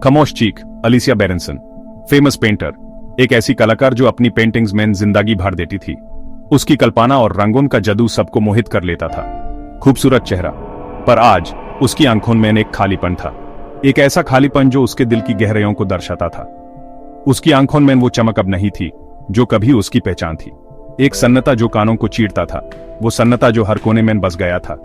खामोश चीख। अलिसिया बेरेंसन, famous painter, एक ऐसी कलाकार जो अपनी पेंटिंग्स में जिंदगी भर देती थी। उसकी कल्पना और रंगों का जादू सबको मोहित कर लेता था। खूबसूरत चेहरा, पर आज उसकी आंखों में एक खालीपन था। एक ऐसा खालीपन जो उसके दिल की गहराइयों को दर्शाता था। उसकी आंखों में वो चमक अब नहीं थी जो कभी उसकी पहचान थी। एक सन्नाटा जो कानों को चीरता था, वो सन्नाटा जो हर कोने में बस गया था,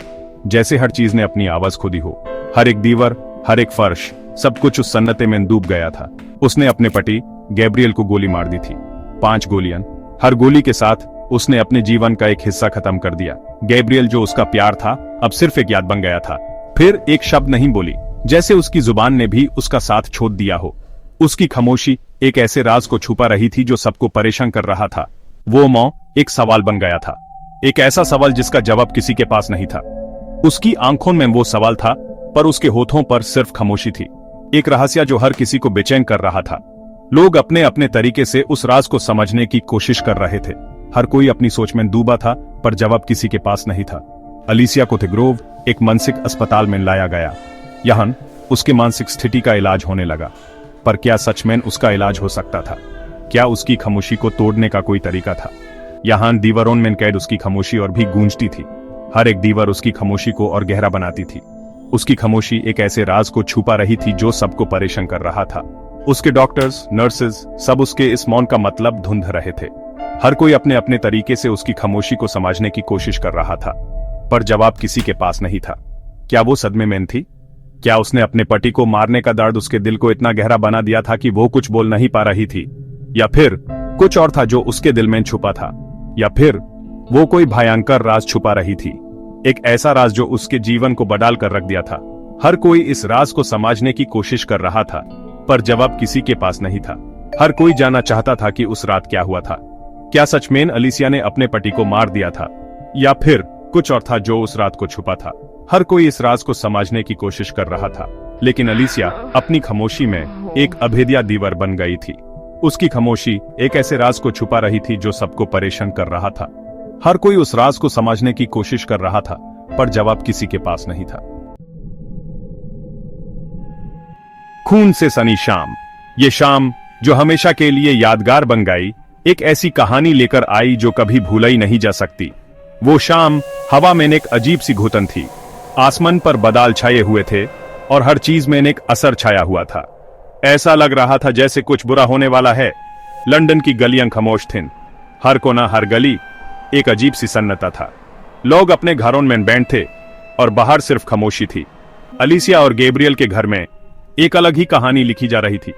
जैसे हर चीज ने अपनी आवाज खुदी हो। हर एक दीवार, हर एक फर्श, सब कुछ उस सन्नाटे में डूब गया था। उसने अपने पति गैब्रियल को गोली मार दी थी, 5 गोलियां। हर गोली के साथ उसने अपने जीवन का एक हिस्सा खत्म कर दिया। गैब्रियल जो उसका प्यार था, अब सिर्फ एक याद बन गया था। फिर एक शब्द नहीं बोली, जैसे उसकी जुबान ने भी उसका साथ छोड़ दिया हो। उसकी खामोशी एक ऐसे राज को छुपा रही थी जो सबको परेशान कर रहा था। वो मौन एक सवाल बन गया था, एक ऐसा सवाल जिसका जवाब किसी के पास नहीं था। उसकी आंखों में वो सवाल था, पर उसके होठों पर सिर्फ खामोशी थी। एक रहस्य जो हर किसी को बेचैन कर रहा था। लोग अपने अपने तरीके से उस राज को समझने की कोशिश कर रहे थे। हर कोई अपनी सोच में डूबा था, पर जवाब किसी के पास नहीं था। अलिसिया को ग्रोव एक मानसिक अस्पताल में लाया गया। यहाँ उसके मानसिक स्थिति का इलाज होने लगा, पर क्या सच में उसका इलाज हो सकता था? क्या उसकी खामोशी को तोड़ने का कोई तरीका था? यहाँ दीवारों में कैद उसकी खामोशी और भी गूंजती थी। हर एक दीवार उसकी खामोशी को और गहरा बनाती थी। उसकी खामोशी एक ऐसे राज को छुपा रही थी जो सबको परेशान कर रहा था। उसके डॉक्टर्स, नर्सेज, सब उसके इस मौन का मतलब ढूंढ रहे थे। हर कोई अपने अपने तरीके से उसकी खामोशी को समझने की कोशिश कर रहा था, पर जवाब किसी के पास नहीं था। क्या वो सदमे में थी? क्या उसने अपने पति को मारने का दर्द उसके दिल को इतना गहरा बना दिया था कि वो कुछ बोल नहीं पा रही थी? या फिर कुछ और था जो उसके दिल में छुपा था? या फिर वो कोई भयंकर राज छुपा रही थी, एक ऐसा राज जो उसके जीवन को बदल कर रख दिया था? हर कोई इस राज को समझने की कोशिश कर रहा था, पर जवाब किसी के पास नहीं था। हर कोई जानना चाहता था कि उस रात क्या हुआ था। क्या सच में अलिसिया ने अपने पति को मार दिया था, या फिर कुछ और था जो उस रात को छुपा था? हर कोई इस राज को समझने की कोशिश कर रहा था, लेकिन अलिसिया अपनी खामोशी में एक अभेद्य दीवार बन गई थी। उसकी खामोशी एक ऐसे राज को छुपा रही थी जो सबको परेशान कर रहा था। हर कोई उस राज को समझने की कोशिश कर रहा था, पर जवाब किसी के पास नहीं था। खून से सनी शाम, ये शाम जो हमेशा के लिए यादगार बन गई, एक ऐसी कहानी लेकर आई जो कभी भूलाई नहीं जा सकती। वो शाम हवा में एक अजीब सी घुटन थी। आसमान पर बादल छाए हुए थे और हर चीज में एक असर छाया हुआ था। ऐसा लग रहा था जैसे कुछ बुरा होने वाला है। लंदन की गलियां खामोश थीं। हर कोना, हर गली एक अजीब सी सन्नाटा था। लोग अपने घरों में बैंड थे और बाहर सिर्फ खामोशी थी। अलिसिया और गैब्रियल के घर में एक अलग ही कहानी लिखी जा रही थी।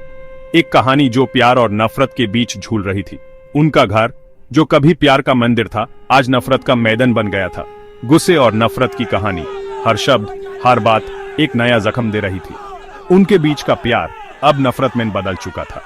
एक कहानी जो प्यार और नफरत के बीच झूल रही थी। उनका घर जो कभी प्यार का मंदिर था, आज नफरत का मैदान बन गया था। गुस्से और नफरत की कहानी, हर शब्द, हर बात एक नया जख्म दे रही थी। उनके बीच का प्यार अब नफरत में बदल चुका था।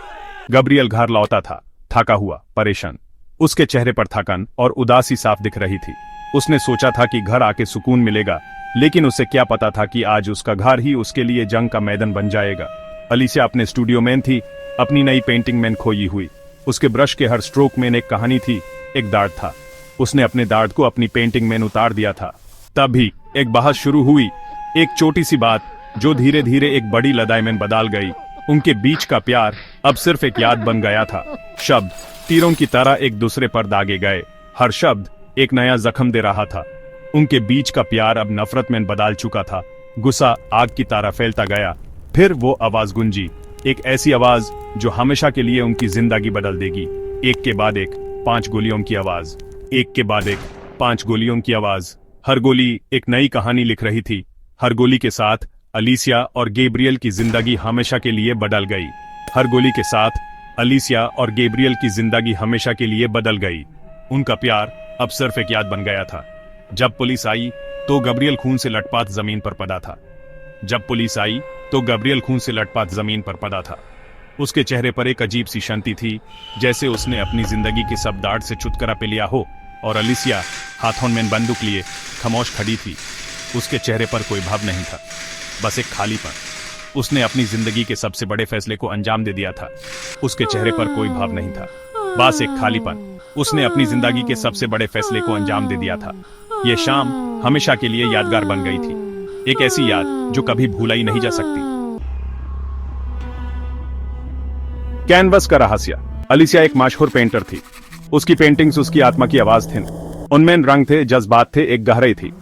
गैब्रियल घर लौटा था, थका हुआ, परेशान। उसके चेहरे पर थकान और उदासी साफ दिख रही थी। उसने सोचा था कि घर आके सुकून मिलेगा, लेकिन उसे क्या पता था कि आज उसका घर ही उसके लिए जंग का मैदान बन जाएगा। अलिसिया अपने स्टूडियो में थी, अपनी नई पेंटिंग में खोई हुई। उसके ब्रश के हर स्ट्रोक में एक कहानी थी, एक दर्द था। उसने अपने दर्द को अपनी पेंटिंग में उतार दिया था। तभी एक बहस शुरू हुई, एक छोटी सी बात जो धीरे धीरे एक बड़ी लड़ाई में बदल गई। उनके बीच का प्यार अब सिर्फ एक याद बन गया था। शब्द तीरों की तरह एक दूसरे पर दागे गए, हर शब्द एक नया जख्म दे रहा था। उनके बीच का प्यार अब नफरत में बदल चुका था। गुस्सा आग की तरह फैलता गया। फिर वो आवाज गूंजी, एक ऐसी आवाज जो हमेशा के लिए उनकी जिंदगी बदल देगी। एक के बाद एक 5 गोलियों की आवाज, एक के बाद एक 5 गोलियों की आवाज। हर गोली एक नई कहानी लिख रही थी। हर गोली के साथ अलिसिया और गैब्रियल की जिंदगी हमेशा के लिए बदल गई। हर गोली के साथ अलिसिया और गैब्रियल की जिंदगी हमेशा के लिए बदल गई। उनका प्यार अब सिर्फ एक याद बन गया था। जब पुलिस आई तो गैब्रियल खून से लटपट जमीन पर पड़ा था। जब पुलिस आई तो गैब्रियल खून से लटपट जमीन पर पड़ा था। उसके चेहरे पर एक अजीब सी शांति थी, जैसे उसने अपनी जिंदगी के सब दर्द से छुटकारा पे लिया हो। और अलिसिया हाथों में बंदूक लिए खामोश खड़ी थी। उसके चेहरे पर कोई भाव नहीं था, बस एक खालीपन। उसने अपनी जिंदगी के सबसे बड़े फैसले को अंजाम दे दिया था। उसके चेहरे पर कोई भाव नहीं था, बस एक खालीपन। उसने अपनी जिंदगी के सबसे बड़े फैसले को अंजाम दे दिया था। यह शाम हमेशा के लिए यादगार बन गई थी, एक ऐसी याद जो कभी भूलाई नहीं जा सकती। कैनवस का रहस्य। अलिसिया एक मशहूर पेंटर थी। उसकी पेंटिंग्स उसकी आत्मा की आवाज थी। उनमें रंग थे, जज्बात थे, एक गहराई थी।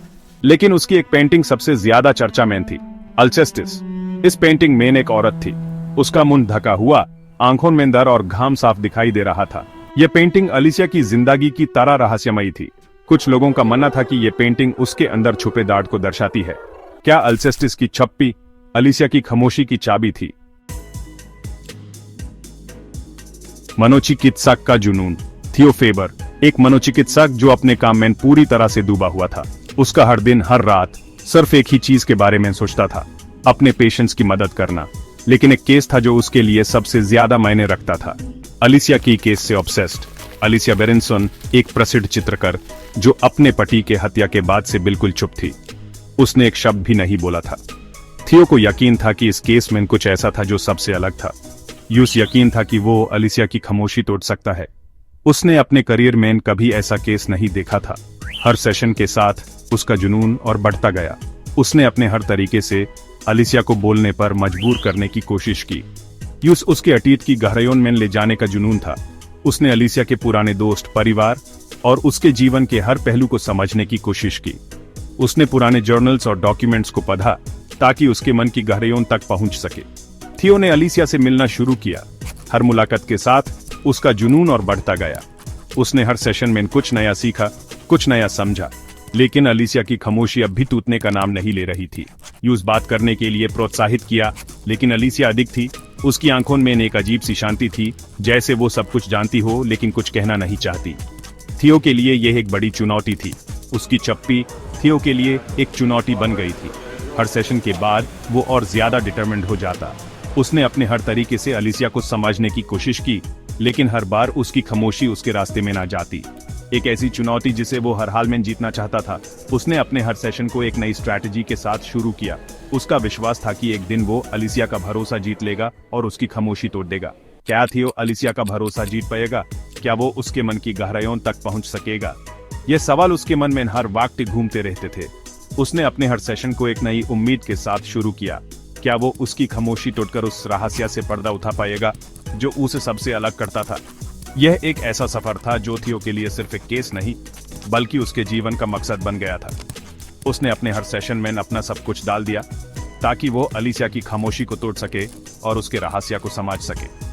लेकिन उसकी एक पेंटिंग सबसे ज्यादा चर्चा में थी, अल्चेस्टिस। इस पेंटिंग में एक औरत थी। उसका मुंह ढका हुआ, आंखों में दर्द और घाम साफ दिखाई दे रहा था। यह पेंटिंग अलिसिया की जिंदगी की तरह रहस्यमयी थी। कुछ लोगों का मानना था कि यह पेंटिंग उसके अंदर छुपे दर्द को दर्शाती है। क्या अल्चेस्टिस की छप्पी अलिसिया की खामोशी की चाबी थी? मनोचिकित्सक का जुनून। थियो फेबर एक मनोचिकित्सक जो अपने काम में पूरी तरह से डूबा हुआ था। उसका हर दिन हर रात सिर्फ एक ही चीज के बारे में सोचता था, अपने पेशेंट्स की मदद करना। लेकिन एक केस था जो उसके लिए सबसे ज्यादा मायने रखता था। अलिसिया की केस से ऑब्सेस्ड। अलिसिया बेरेंसन एक प्रसिद्ध चित्रकार जो अपने पति के हत्या के बाद से बिल्कुल चुप थी। उसने एक शब्द भी नहीं बोला था। थियो को यकीन था कि इस केस में कुछ ऐसा था जो सबसे अलग था। यूस यकीन था कि वो अलिसिया की खामोशी तोड़ सकता है। उसने अपने करियर में कभी ऐसा केस नहीं देखा था। हर सेशन के साथ उसका जुनून और बढ़ता गया। उसने अपने हर तरीके से अलिसिया को बोलने पर मजबूर करने की कोशिश की। यूस उसके अतीत की गहराइयों में ले जाने का जुनून था। उसने अलिसिया के पुराने दोस्त, परिवार और उसके जीवन के हर पहलू को समझने की कोशिश की। उसने पुराने जर्नल्स और डॉक्यूमेंट्स को पढ़ा ताकि उसके मन की गहराइयों तक पहुंच सके। थियो ने अलिसिया से मिलना शुरू किया। हर मुलाकात के साथ उसका जुनून और बढ़ता गया। उसने हर सेशन में कुछ नया सीखा, कुछ नया समझा। लेकिन अलिसिया की खामोशी अब भी टूटने का नाम नहीं ले रही थी। यूस बात करने के लिए प्रोत्साहित किया, लेकिन अलिसिया अधिक थी। उसकी आंखों में एक अजीब सी शांति थी, जैसे वो सब कुछ जानती हो लेकिन कुछ कहना नहीं चाहती। थियो के लिए यह एक बड़ी चुनौती थी। उसकी चप्पी थियो के लिए एक चुनौती बन गई थी। हर सेशन के बाद वो और ज्यादा डिटरमिन्ड हो जाता। उसने अपने हर तरीके से अलिसिया को समझने की कोशिश की, लेकिन हर बार उसकी खामोशी उसके रास्ते में ना जाती। एक ऐसी चुनौती जिसे वो हर हाल में जीतना चाहता था। उसने अपने हर सेशन को एक नई स्ट्रैटेजी के साथ शुरू किया। उसका विश्वास था कि एक दिन वो अलिसिया का भरोसा जीत लेगा और उसकी खामोशी तोड़ देगा। क्या थियो अलिसिया का भरोसा जीत पाएगा? क्या वो उसके मन की गहराइयों तक पहुंच सकेगा? ये सवाल उसके मन में हर वक्त घूमते रहते थे। उसने अपने हर सेशन को एक नई उम्मीद के साथ शुरू किया। क्या वो उसकी खामोशी तोड़कर उस रहस्य से पर्दा उठा पाएगा जो उसे सबसे अलग करता था? यह एक ऐसा सफर था जो थियो के लिए सिर्फ एक केस नहीं, बल्कि उसके जीवन का मकसद बन गया था। उसने अपने हर सेशन में अपना सब कुछ डाल दिया ताकि वो अलिसिया की खामोशी को तोड़ सके और उसके रहस्य को समझ सके।